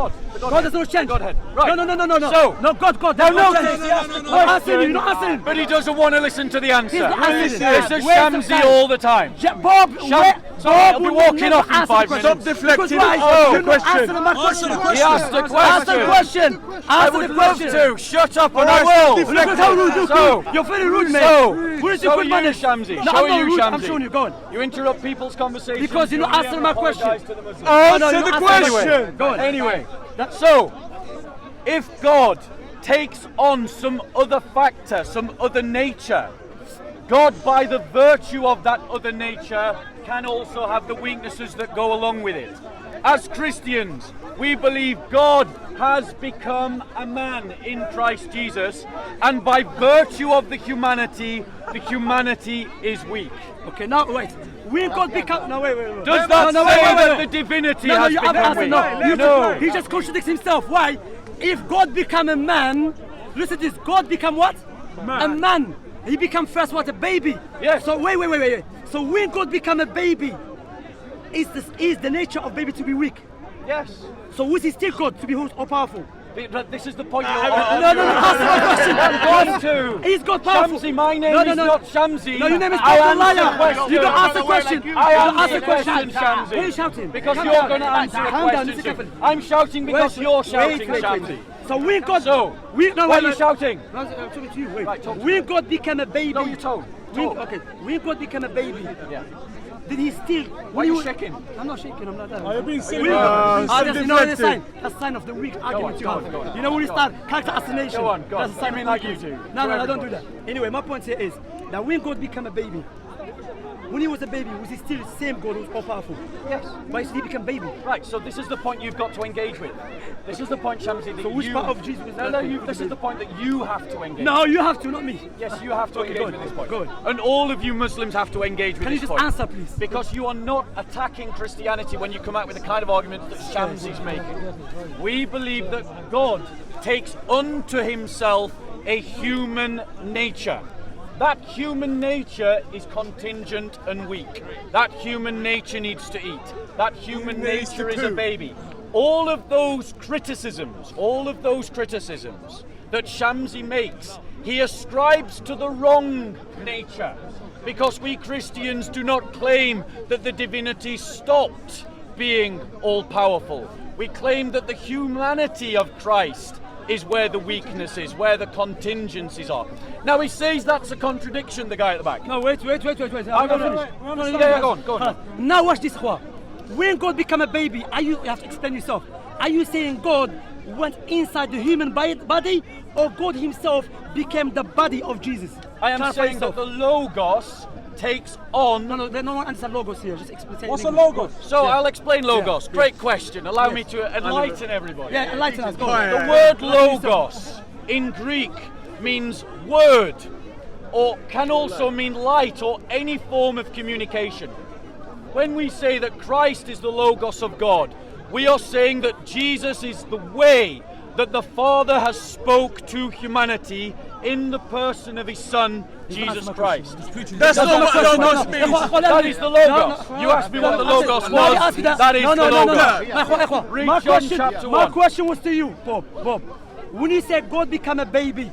God. God does not change. Godhead. Right. No. So, no, God. no, change. You're asking, you're not asking. But he doesn't want to listen to the answer. He's not answering. It's a Shamsi all the time. Bob, I'll be walking off in 5 minutes. Stop deflecting. You're not answering my question. He asked a Answer the question. I Answer would the love question. to. Shut up and I will. Look at how rude you So, You're very rude, man. Where is so your good you, manners? Shamsi. No, So I'm are not you, rude. Shamsi. I'm showing you. Go on. You interrupt people's conversations. Because you're not answering my question. Answer the question. Go on. Anyway, so if God takes on some other factor, some other nature, God, by the virtue of that other nature, can also have the weaknesses that go along with it. As Christians, we believe God has become a man in Christ Jesus, and by virtue of the humanity is weak. Okay, now wait. When God become wait. Does that say that the divinity has become weak? No. He just contradicts himself. Why? If God become a man, listen to this. God become what? A man. He become first what? A baby. Yes. So wait. So when God become a baby, is the nature of baby to be weak? Yes. So is he still God to be all powerful? This is the point. No. Answer my question. I'm going to. He's God powerful. Shamsi, my name is not Shamsi. No, your name is I God the answer liar. questions. You don't ask the question. I answer answer questions, Shamsi. Why are you shouting? Because Calm you're down. going to answer a Calm down, question listen too. carefully. I'm shouting because you're shouting, wait. Shamsi. So when God, So, why why are you shouting? No, I'm talking to you. Wait. Right, talk to when God became a baby. No, you told. When God became a baby, Yeah. did he still? Why are you shaking? I'm not shaking. I'm not that. Are you being silly? That's a sign. That's a sign of the weak argument you have. go on. You know when you start character assassination. Go on. That's a sign I mean of like weakness. you do. No, don't do that. Anyway, my point here is that when God became a baby, when he was a baby, was he still the same God who was all powerful? Yes. Why did he become baby? Right, so this is the point you've got to engage with. This is the point, Shamsi, that So which part of Jesus was this is the point that you have to engage No, you have to, not me. Yes, you have to engage with this point. Good. And all of you Muslims have to engage with Can you this just point. answer, please? Because you are not attacking Christianity when you come out with the kind of argument that Shamsi's making. We believe that God takes unto himself a human nature. That human nature is contingent and weak. That human nature needs to eat. That human nature is a baby. All of those criticisms that Shamsi makes, he ascribes to the wrong nature. Because we Christians do not claim that the divinity stopped being all-powerful. We claim that the humanity of Christ is where the weakness is, where the contingencies are. Now he says that's a contradiction, the guy at the back. No, wait. Go on. Now watch this. When God became a baby, you have to explain yourself. Are you saying God went inside the human body, or God himself became the body of Jesus? I am saying that the Logos takes on... No one understands Logos here. Just explain. What's a logos? So I'll explain Logos. Yeah. Great question. Allow me to enlighten everybody. Yeah, enlighten us. Go on. The word Logos in Greek means word, or can also mean light, or any form of communication. When we say that Christ is the Logos of God, we are saying that Jesus is the way that the Father has spoke to humanity in the person of his Son, Jesus Christ. That's not what logos means. That is the Logos. You asked me what the Logos was. That is the Logos. Read John chapter 1. My question was to you, Bob. When you say God became a baby,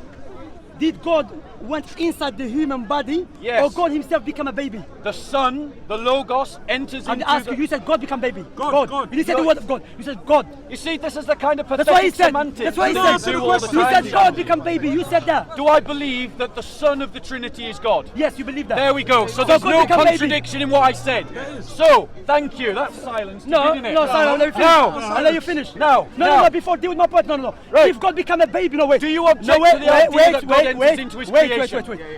did God went inside the human body, yes, or God himself became a baby? The Son, the Logos, enters into you said God become baby. God. You didn't say the word of God. You said God. You see, this is the kind of That's why he pathetic said. semantics That's why he that said. you do all the You time. said God become baby. You said that. Do I believe that the Son of the Trinity is God? Yes, you believe that. There we go. So there's God no become contradiction in what I said. So, thank you. That's silence. Sorry, I'll let you finish. No. I'll let you finish. No. Before, deal with my point. No. Right. If God become a baby, no, wait. Do you object to the idea that God enters into his creation?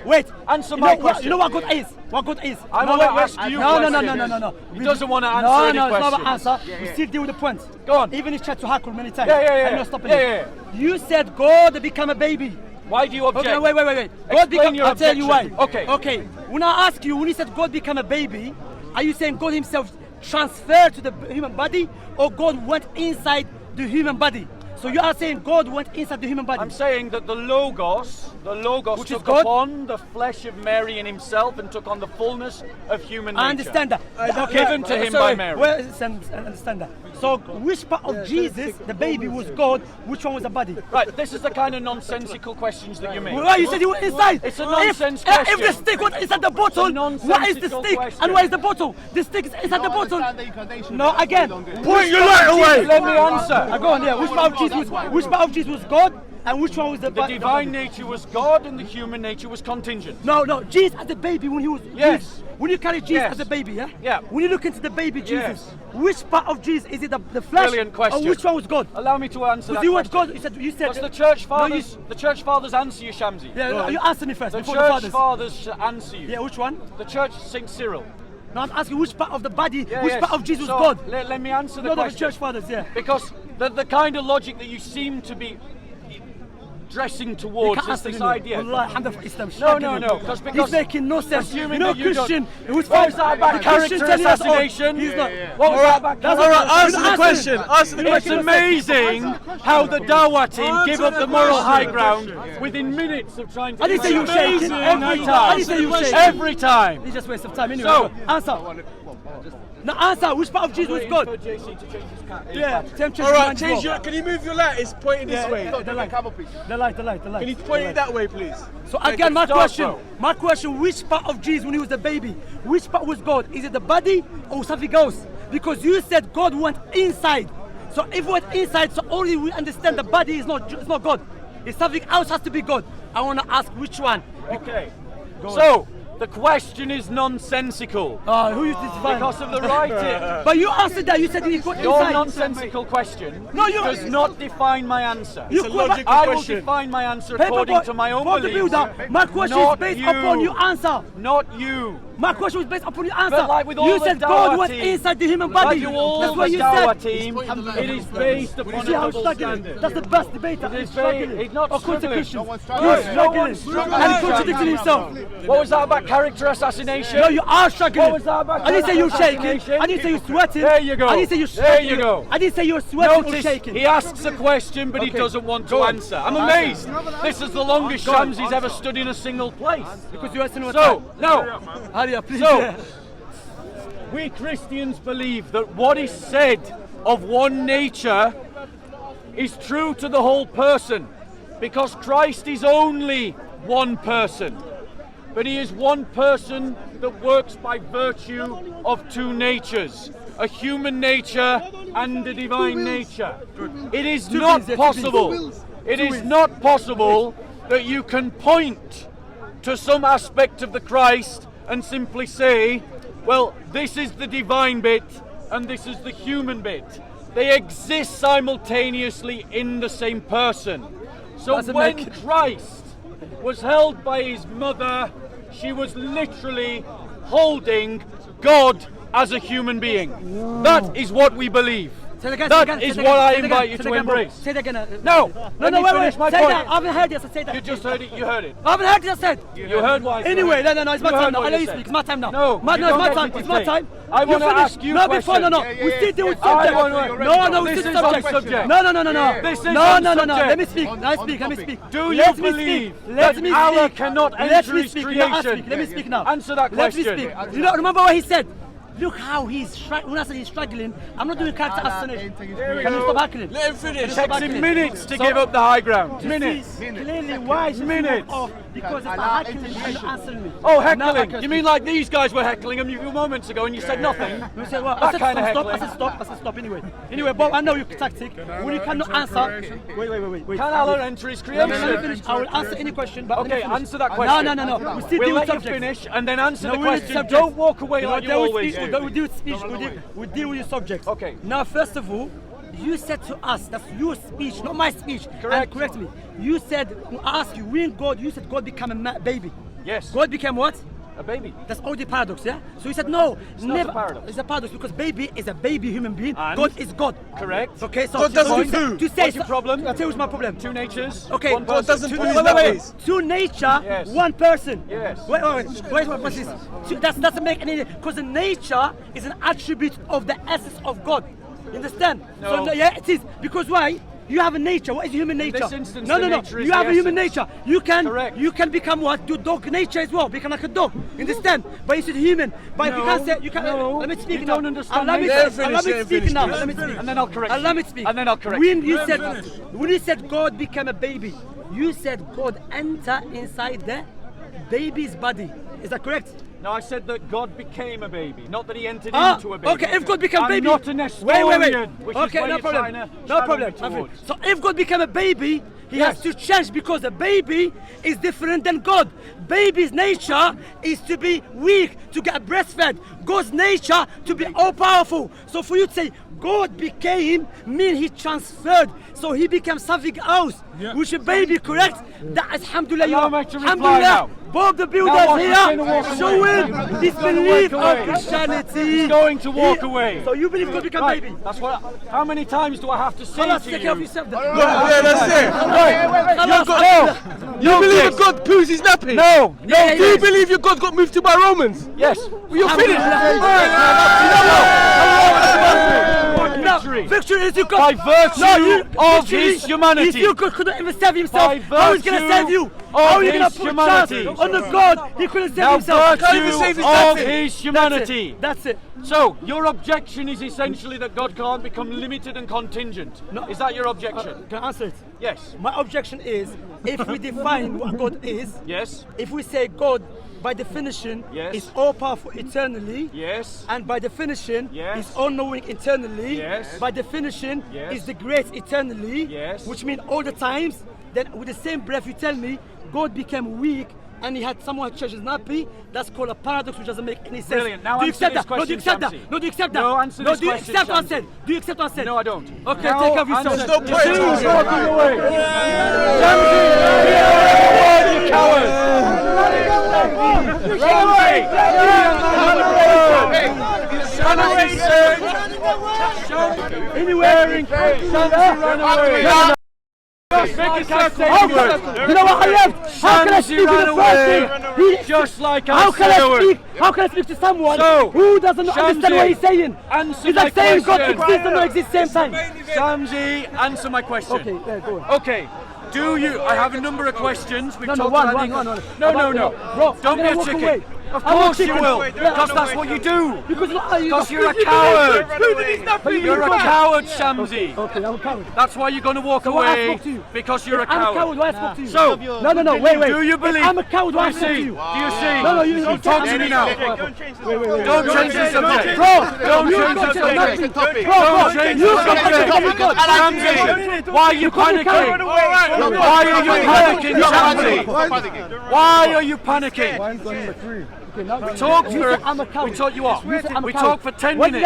Wait. Answer my question. You know what God is? What God is? I want to ask you No. He doesn't want to answer any it's questions. not an answer. We still deal with the point. Go on. Even if tried to hackle many times. Yeah. I'm not stopping Yeah. You said God become a baby. Why do you object? Okay, wait. I'll tell you why. Okay. When I ask you, when you said God become a baby, are you saying God himself transferred to the human body, or God went inside the human body? So you are saying God went inside the human body? I'm saying that the Logos Which took is God? upon the flesh of Mary in himself and took on the fullness of human nature. I understand that. Given to him by Mary. Well, understand that. So which part of Jesus, the baby, was God? Which one was the body? Right, this is the kind of nonsensical questions that you make. Well, you said you were inside. It's a nonsense question. If the stick was inside the bottle, what is the stick and where is the bottle? The stick is inside the bottle. No, again. Point your light away. Let me answer. Go on, yeah. Which part of Jesus was God? And which one was the divine nature was God and the human nature was contingent. No, Jesus as a baby when he was... Yes. Jesus, when you carry Jesus as a baby, yeah? Yeah. When you look into the baby Jesus, Yes. which part of Jesus, is it the flesh? Brilliant question. Or which one was God? Allow me to answer that you question. God, you said... What's the church fathers? The church fathers answer you, Shamsi. Yeah, you answer me first The before church the fathers. fathers answer you. Yeah, which one? The church, Saint Cyril. No, I'm asking which part of the body, Yeah, which yes. part of Jesus So, was God? Let me answer the Not of the question. church fathers, yeah. Because the kind of logic that you seem to be dressing towards is this idea. No. Because He's making no sense. assuming You know, that you don't- Christian, who's What was that about character assassination? He's not. What was that about character Answer the question. Answer the It's question. amazing how the Dawah team give up the moral high ground within minutes of trying to. I didn't say you shake. Every I time. didn't say you shake. Every time. It's just a waste of time anyway. So- Answer. Now answer. Which part of Jesus was God? Yeah. All right, change your. Can you move your light? It's pointing this way. The light. Can you point it that way, please? So again, my Stop, question. bro. My question: which part of Jesus when he was a baby? Which part was God? Is it the body or something else? Because you said God went inside. So if it went inside, so only we understand the body is not God. It's something else has to be God. I want to ask which one. Okay. So the question is nonsensical Who used this divine? because of the writing. But you answered that. You said he got Your inside. nonsensical question you- does not define my answer. You a call back- logical I will question. define my answer Paper according boy, to my own boy, beliefs. My question is Not based you. upon your answer. Not you. My question was based upon your answer. But like with all you the said Dawah God went team, inside the human body. Like you all That's the what you Dawah said. team, it is based upon See a how double struggling? standard. That's the best debater. It is He's struggling. he's not According to struggling. Christians. No You're struggling. one's struggling. And he contradicted himself. What was that about character assassination? No, you are struggling. What was that about I didn't say you're shaking. assassination? I didn't say you're sweating. There you go. I didn't say you're There sweating. you go. I didn't say you're sweating or Notice shaking. he asks a question, but he doesn't want to answer. I'm amazed. This is the longest Shamsi's ever stood in a single place. Because you asking what So, time. no. Hurry please. So, we Christians believe that what is said of one nature is true to the whole person, because Christ is only one person. But he is one person that works by virtue of two natures, a human nature and a divine nature. It is not possible. It is not possible that you can point to some aspect of the Christ and simply say, well, this is the divine bit and this is the human bit. They exist simultaneously in the same person. So when Christ was held by his mother, she was literally holding God as a human being. That is what we believe. That is what I invite you to embrace. Say that again. No, No, wait. my Say point. that. I haven't heard this. Say that. You just heard it. You heard it. I haven't heard this. I said. You heard what I said. Anyway, no, it's my You time heard now. what I let you you said. speak. It's my time now. No, it's my you don't time. get to It's my speak. time. I want to finish. ask you No, questions. before, we still deal with I subject. want- No, we This still is subject. on subject. No. This is No. on Let subject. me speak. Let me speak. Do you Let me believe speak. Let that me Allah speak. cannot Let enter me his speak. creation? Let me speak now. Answer that Let me question. speak. You know, remember what he said? Look how he's struggling. When I said he's struggling, I'm not doing character assassination. Can you stop heckling? Let him finish. It takes him minutes to give up the high ground. Minutes. Clearly, why is Minutes. off? Because it's not heckling and not answering me. Oh, Now I heckling. can You mean like these guys were heckling him a few moments ago and you said nothing? You said, well, That I said kind of stop. heckling. I said stop anyway. Anyway, Bob, I know your tactic. When you cannot answer, wait. Can Allah enter his Let me creation? finish. I will answer any question, but Okay, let me finish. answer that question. No. We still We'll deal with let you subjects. finish and then answer the No, we'll question. subjects. Don't walk away No, like you deal with always speech. do. We deal with speech. We deal with your subjects. Okay. Now, first of all, you said to us, that's your speech, not my speech. Correct. And correct me. You said, I asked you, when God, you said God became a baby. Yes. God became what? A baby. That's already paradox, yeah? So you said no, never. a paradox. It's a paradox because baby is a baby human being. And? God is God. Correct. Okay, so God doesn't to do. say What's your problem? I'll tell you what's my problem. Two natures. Okay, One God person. doesn't Two- put his wait, ways. Two nature, Yes. one person. Yes. Wait, what's this? That doesn't make any, because the nature is an attribute of the essence of God. You understand? No. So, yeah, it is. Because why? You have a nature. What is human nature? this instance, no. the nature is You have the a human essence. nature. You can Correct. you can become what? Do dog nature as well. Become like a dog. You understand? But you said human. But if you can't say you can. no, let me speak you now. don't understand Let me nature. speak now. Let me speak. And then I'll correct you. Let me speak. And then I'll correct when you. When you said God became a baby, you said God enter inside the baby's body. Is that correct? No, I said that God became a baby, not that he entered into a baby. Okay, if God became a I'm baby, not a Nestorian, wait. which is Okay, where no you're problem. trying to No channel problem. me towards. So if God became a baby, he has to change because a baby is different than God. Baby's nature is to be weak, to get breastfed. God's nature to be all powerful. So for you to say God became, mean he transferred. So he became something else, which a baby, correct? That is alhamdulillah. Allow me to reply now. Bob the Now Builder's watch, he's going to here, walk away. showing disbelief of Christianity. He's going to walk away. So you believe God became Right, baby? that's what. How many times do I have to say Khalas, to take care of you? yourself then. Yeah, that's it. Khalas. You believe that God poos his nappy? No, no. Do you believe your God got moved to by Romans? Yes. Well, you're finished. Victory. Victory is you By God. virtue of his If humanity. you couldn't even save himself, By how is he going to save you? virtue How are you of going his to put trust humanity. on the God? He couldn't save Now himself. virtue of his humanity. That's it. So, your objection is essentially that God can't become limited and contingent. No. Is that your objection? Can I answer it? Yes. My objection is, if we define what God is, Yes. if we say God, by definition, Yes. is all powerful eternally, Yes. and by definition, Yes. is all knowing eternally, Yes. by definition, Yes. is the great eternally, Yes. which means all the times, then with the same breath you tell me, God became weak and he had someone change his nappy, that's called a paradox which doesn't make any sense. Brilliant. Now do you answer accept this that? No, do you question, accept that? Shamsi. No, do you accept that? No, answer no, this do you question, accept what I Shamsi. said? Do you accept what I said? No, I don't. Okay, Now take care of answer- yourself. Stop putting He's it. walking away. Shamsi, you coward. Shamsi said. Anyway, Shamsi ran away. you know what I left? How can I Shamsi speak with ran the away, person? just like I How can said. I speak? How can I speak to someone So, who doesn't understand Shamsi, what he's saying? answer It's my like saying God question. exists and not exist same time. Shamsi, answer my question. Okay, yeah, go on. Okay. Do you? I have a number of questions. We've No, talked one, about one. No. Bro, Don't be I'm a gonna walk chicken. away. Of I'm a course you chicken. will, Yeah, because that's what you do. Because You're a coward. You're a coward, Okay, Shamsi. I'm a coward. That's why you're going to walk So why I away, spoke to you? because you're a I'm a coward. coward. Why I spoke to you? So, no, wait. do you believe? I'm a coward. Why I Do spoke you to see? you? Do you see? No, you Talk to me now. Wait. Don't change the subject. Bro, Don't you change the got subject. Bro, Don't change you the got subject. Shamsi, why are you panicking? Why are you panicking, Shamsi? Why are you panicking? We talked we talked for 10 minutes.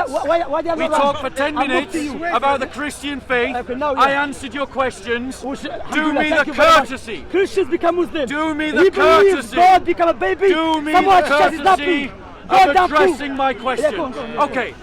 We talked for 10 minutes about the Christian faith. I answered your questions. Do me the courtesy. Christians become Muslim. Do me the He believes courtesy. God become a baby. Do me Someone the says it's not courtesy true. of God down addressing my Yeah, question. go on. Okay.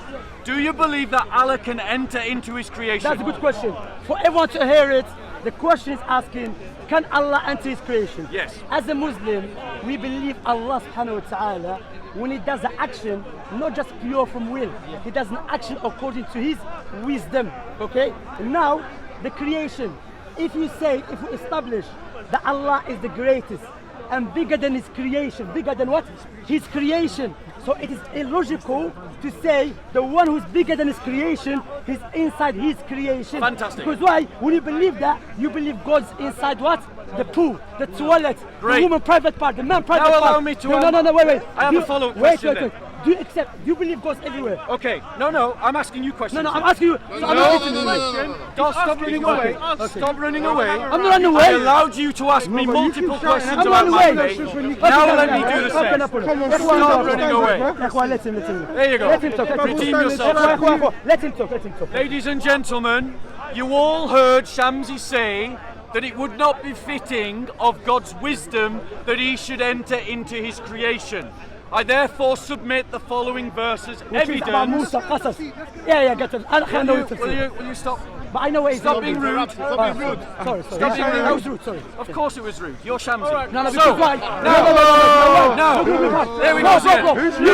Do you believe that Allah can enter into His creation? That's a good question. For everyone to hear it, the question is asking, can Allah enter His creation? Yes. As a Muslim, we believe Allah subhanahu wa ta'ala, when He does an action, not just pure from will, He does an action according to His wisdom. Okay? Now, the creation. If we establish that Allah is the greatest and bigger than His creation, bigger than what? His creation. So it is illogical to say the one who's bigger than his creation is inside his creation. Fantastic. Because why? When you believe that, you believe God's inside what? The poo, the toilet, Great. the woman private part, the man private Now part. allow me to No, wait. I have a follow-up question then. Do you accept? Do you believe God's everywhere? Okay. No. I'm asking you questions. No, I'm asking you. So I'm not asking you. Don't stop running away. Stop running away. I'm not running away. I allowed you to ask me multiple questions I'm about running my away. faith. Now let me do the Okay, same. no problem. Stop running away. Let him. There you go. Let him talk. Redeem yourself. Let him talk. Ladies and gentlemen, you all heard Shamsi say that it would not be fitting of God's wisdom that He should enter into His creation. I therefore submit the following verses evidence. Yeah, get it. Will you stop? But I know where he's Stop being rude. Sorry. Stop being rude. I was rude, sorry. Of course it was rude. You're Shamsi. No, So, why? no. There we go again.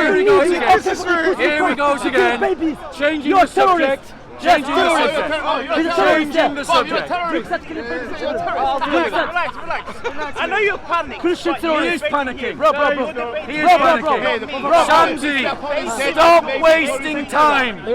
Here he goes again. Changing the subject. Changing the subject. He's a terrorist. Changing the subject. I know you're panicking. Christian He terrorist. is panicking. Bro. He is panicking. Shamsi, stop wasting time.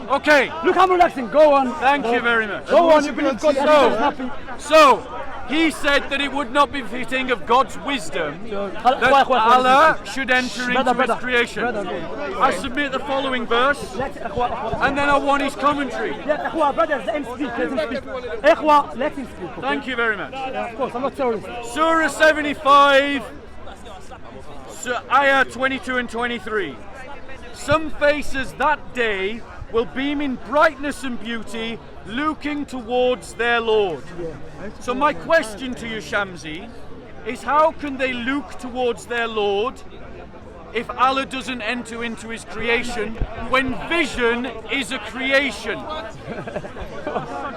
Okay, Look, I'm relaxing. Go on. thank you very much. Go on. You believe God is happy. So, he said that it would not be fitting of God's wisdom that Allah should enter into His creation. I submit the following verse, and then I want his commentary. Yeah, إخوة, brothers, let him speak. Let him speak. إخوة, let him speak. Okay? Thank you very much. Of course, I'm not terrorist. Surah 75, Ayah 22 and 23. Some faces that day will beam in brightness and beauty, looking towards their Lord. So my question to you, Shamsi, is how can they look towards their Lord if Allah doesn't enter into His creation when vision is a creation?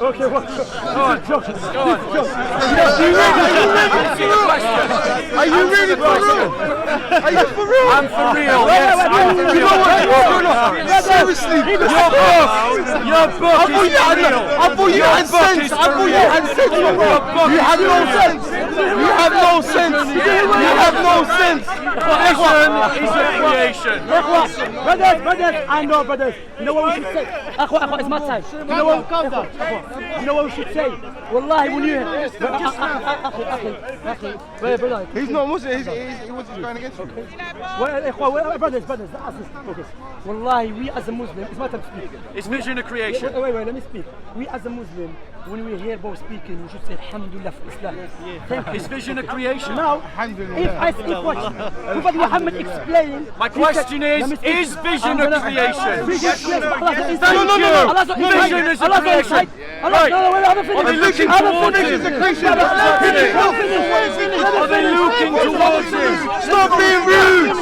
Okay, what? Go on. Are you really for real? Are you for real? I'm for real, yes, I'm for real. Seriously, Your book is for real. I thought you had sense. I thought you had sense. You have no sense. You have no sense. You have no sense. Vision is a creation. Brothers, I know, brothers. You know what we should say? أخوة, it's my time. You know what we should say? Wallahi, when you brother. He's not Muslim. He was going against you. Brothers, focus. Wallahi, we as a Muslim, it's my time to speak. Is vision a creation? Wait, let me speak. We as a Muslim, when we hear both speaking, we should say Alhamdulillah for Islam. Thank you. Is vision a creation? Now, if what Prophet Muhammad explained, My question is vision a creation? Thank you. Vision is a creation. Right. Are they looking towards Him? Are they looking towards Him? Stop being rude.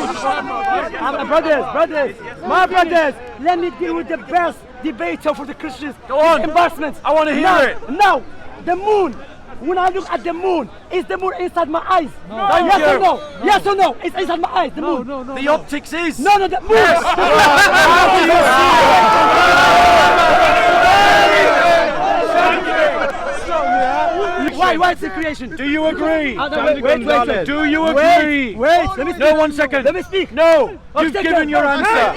Brothers, my brothers, let me deal with the best debater for the Christians. Go on. Embarrassment. I want to hear now, it. Now, the moon. When I look at the moon, is the moon inside my eyes? Thank Yes you. or no? Yes or no? It's inside my eyes. The moon. The optics is. No, the moon. Why it's a creation? Do you agree? Wait. Do you agree? Wait, let me speak. No, 1 second. Let me speak. No, you've Take given that. your answer.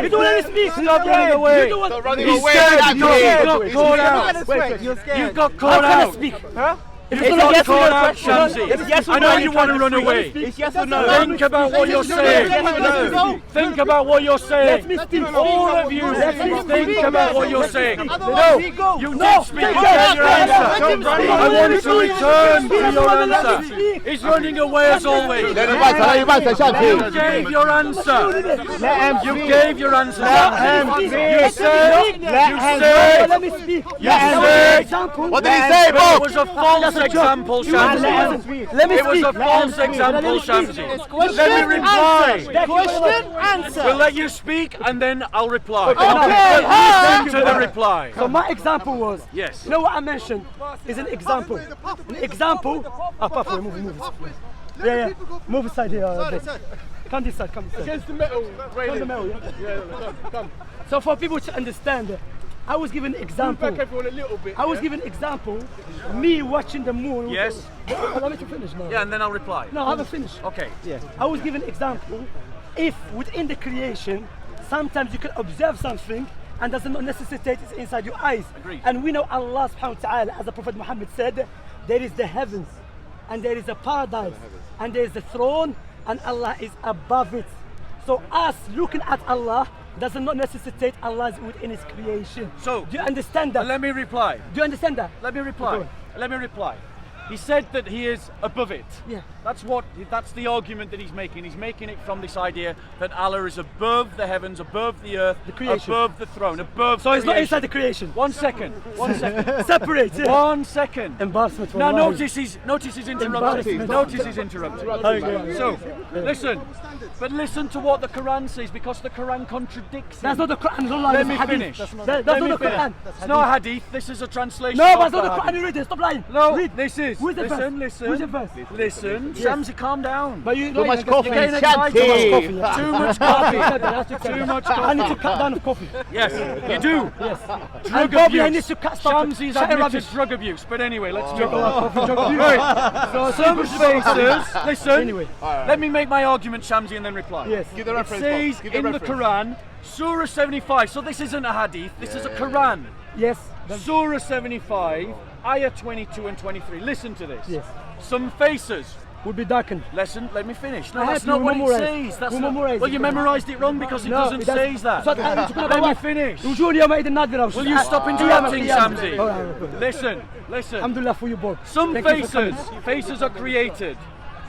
You don't let me speak. Stop running away. You don't want He's scared. You got caught out. You got caught How can I out. speak? You got caught out, Shamsi. I know you want to run away. Yes or no? Think about what you're saying. Think about what you're saying. Let me speak. All of you, think about what you're saying. No, you did speak. You Take gave your it. answer. I want you to return to your answer. He's running away as always. You gave your answer. You gave your answer. You said. Let me speak. What did he say, It Bob? was a false example, Shamsi. Let me It was speak. a false example, Shamsi. Let me reply. Question, answer. We'll let you speak and then I'll reply. Okay. Listen to the reply. So my example was, Yes. you know what I mentioned is an example. An example. Papa, move. Yeah. Move aside here. Come this side. Against the metal. Come the middle, yeah? Yeah, come. So for people to understand, I was giving an example. Back everyone a little bit. I was giving example, me watching the moon. Yes. Allow me to finish now. Yeah, and then I'll reply. No, I haven't finished. Okay. I was giving example, if within the creation, sometimes you can observe something and does not necessitate it's inside your eyes. Agreed. And we know Allah subhanahu wa ta'ala, as the Prophet Muhammad said, there is the heavens, and there is a paradise, and there is a throne, and Allah is above it. So us looking at Allah does not necessitate Allah is within His creation. So, do you understand that? Let me reply. Do you understand that? Let me reply. He said that he is above it. Yeah. That's the argument that he's making. He's making it from this idea that Allah is above the heavens, above the earth, The creation. above the throne, above So it's not creation. inside the creation. 1 second. Separate. Yeah. 1 second. Embarrassment. Now wallahi. notice he's interrupted. Embarrassment. Notice he's interrupted. Okay. So, listen to what the Quran says, because the Quran contradicts That's him. not the Quran. Let me finish. That's Let not me the finish. Quran. It's not a hadith, this is a translation No, of but it's not the the Quran. hadith. You read it. Stop lying. No, Read. this is. Who's the first? Listen. Who's the first? Listen. Yes. Shamsi, calm down. But you Too much coffee. You're getting Shamsi. excited. Too much coffee. Too much I need to coffee. cut down the coffee. Yes, you do. Yes. Drug And Bobby, I abuse. need to stop Shamsi's chatting admitted rubbish. drug abuse. But anyway, let's talk Drug about abuse. Right. So some faces. Listen. Anyway. Let me make my argument, Shamsi, and then reply. Yes. Give the It reference. says Bob. Give the in the reference. Quran, Surah 75. So this isn't a hadith. This is a Quran. Yes. Surah 75, Ayah 22 and 23. Listen to this. Yes. Some faces. Will be darkened. Listen, let me finish. No, I that's have not to what it memorize. says. That's We not. memorize Well, it. you memorized it wrong because it doesn't say that. So Let me finish. وجود يومئذ نادرة. Will you stop interrupting, Shamsi? All right. Listen. Alhamdulillah for you both. Some Thank you for faces are created.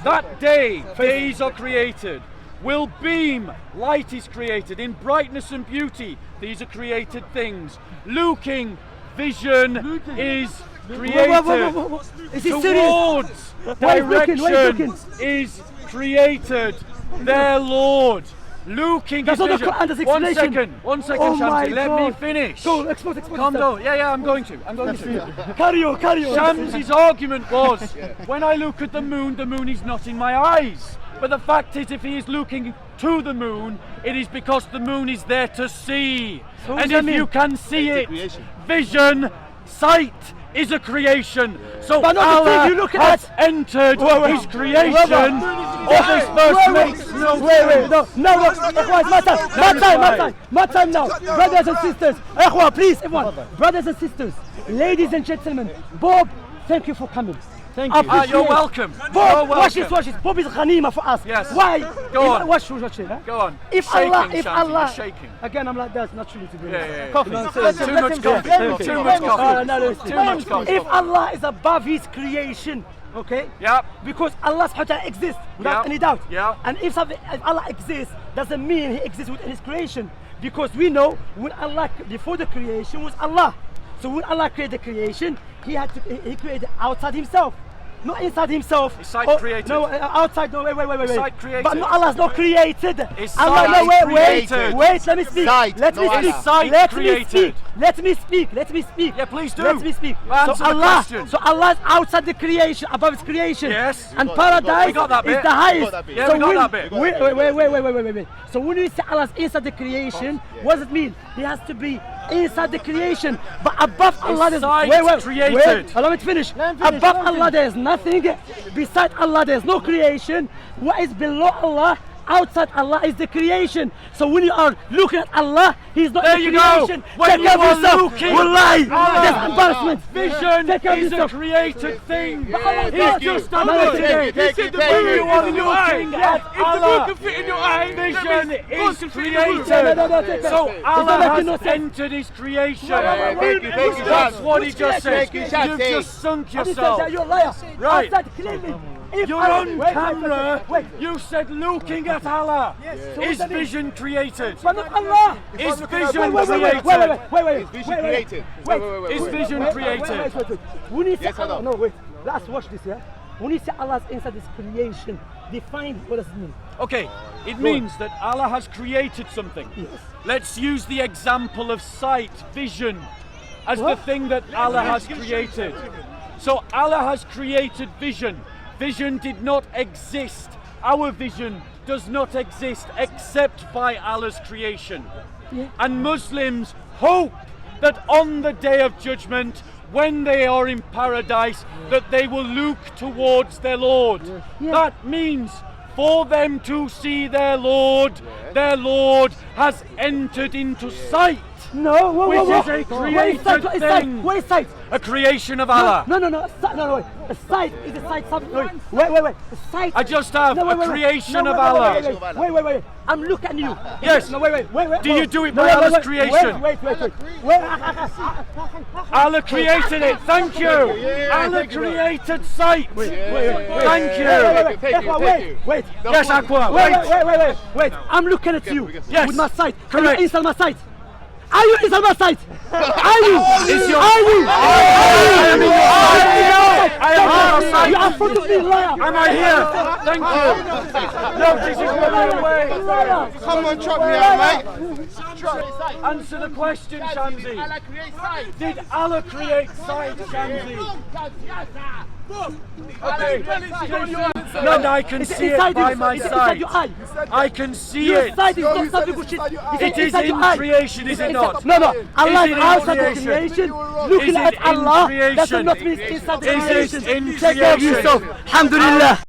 That day, days are created. Will beam, light is created. In brightness and beauty, these are created things. Looking, vision is created. Is he serious? Towards Why is looking? Why is direction looking? is created. Their Lord. Looking That's is not the vision. Quran, that's One explanation. second, Oh my Shamsi. Let me God. finish. Go, expose. Calm down. Yeah, I'm going to. Carry on. Shamsi's argument was, when I look at the moon is not in my eyes. But the fact is, if he is looking to the moon, it is because the moon is there to see. So what And does that if mean? you can see it, creation. vision, sight is a creation. So But not the Allah thing you look has at. entered His creation. Or this verse makes no Wait, no. Ikhwan, my time now. Brothers and sisters. Ikhwan, please, everyone. Brothers and sisters, ladies and gentlemen, Bob, thank you for coming. Thank you. You're welcome. Bob, watch this. Bob is ghanima for us. Yes. Why? Go on. Watch it. Huh? Go on. If Shaking, Allah, Shamsi, you're shaking. again, I'm like that. Naturally to be honest. Yeah. Coffee. Too much coffee. Too much coffee. Too much coffee. If Allah is above His creation, okay? Yep. Because Allah subhanahu wa ta'ala exists without Yeah. any doubt. Yeah. And if Allah exists, doesn't mean He exists within His creation. Because we know when Allah, before the creation was Allah. So when Allah created the creation, He created outside Himself. Not inside Himself. Is sight created? No, outside. No, wait. Is sight created? But no, Allah's not created. Is Allah, sight no, created? Wait. Let me speak. Sight, Let no me Allah. speak. Is sight Let created? me speak. Yeah, please do. Let me speak. Answer So the Allah, question. so Allah is outside the creation, above His creation. Yes. And We paradise got that is bit. the highest. We got that bit. Yeah, So we got when- that bit. Wait. So when you say Allah's inside the creation, what does it mean? He has to be inside the creation, but above Allah there's sight created. Allow me to finish. Above Allah there is nothing. Beside Allah there is no creation. What is below Allah? Outside Allah is the creation. So when you are looking at Allah, He's not There the you go. creation. When Take you care of are yourself. looking Wallahi, at Allah, that's embarrassment. Vision Take care of is a yourself. created thing. Allah It's thank just you. a No, look. thank you. Thank you. When you are looking at If the moon Allah, can fit in your eye, vision that is means God can fit in your room. created. No, take care. So It's Allah not making has no sense. entered His creation. Thank you, That's Shamsi. what He just said. Thank you, You've Shamsi. just sunk I didn't say yourself. that, you're a liar. Right. I said clearly. If You're Allah- on wait, camera. Wait. You said looking at Allah. So Is what does that mean? vision created? But not Allah. Is looking at vision Allah. created? Wait. Is vision created? Wait. Is vision created? Wait. When you say Yes or Allah, no? no, wait. Let's watch this, yeah? When you say Allah's inside this creation, define what does it mean? Okay, it means that Allah has created something. Let's use the example of sight, vision, as the What? thing that Allah has created. So Allah has created vision. Vision did not exist. Our vision does not exist except by Allah's creation. And Muslims hope that on the day of judgment, when they are in paradise, that they will look towards their Lord. That means for them to see their Lord has entered into sight. No, Which is a created thing. What is sight? A creation of Allah. No, wait. A sight is a sight something. Wait. A sight. I just have No, a creation of Allah. Wait. I'm looking at you. Yes. No, wait. Do you do it by Allah's creation? Wait. Allah created it. Thank you. Allah created sight. Thank you. Wait. Yes, Aqua. Wait. I'm looking at you Yes. with my sight. Correct. Are you inside my sight? Are you inside my sight? Are you? Is your- Are you? I am in your sight. I am in your sight. You are in front of me, liar. Am I here? Thank you. No, this is running away. Come on, chop me out, mate. Answer the question, Shamsi. Did Allah create sight, Shamsi? And I can see it by my sight. I can see it. It is in creation, is it not? No, Allah is it in outside the creation? creation. Looking Is at it in Allah, creation? does not mean it's inside the Is it creation. in Take care of creation? yourself. Alhamdulillah.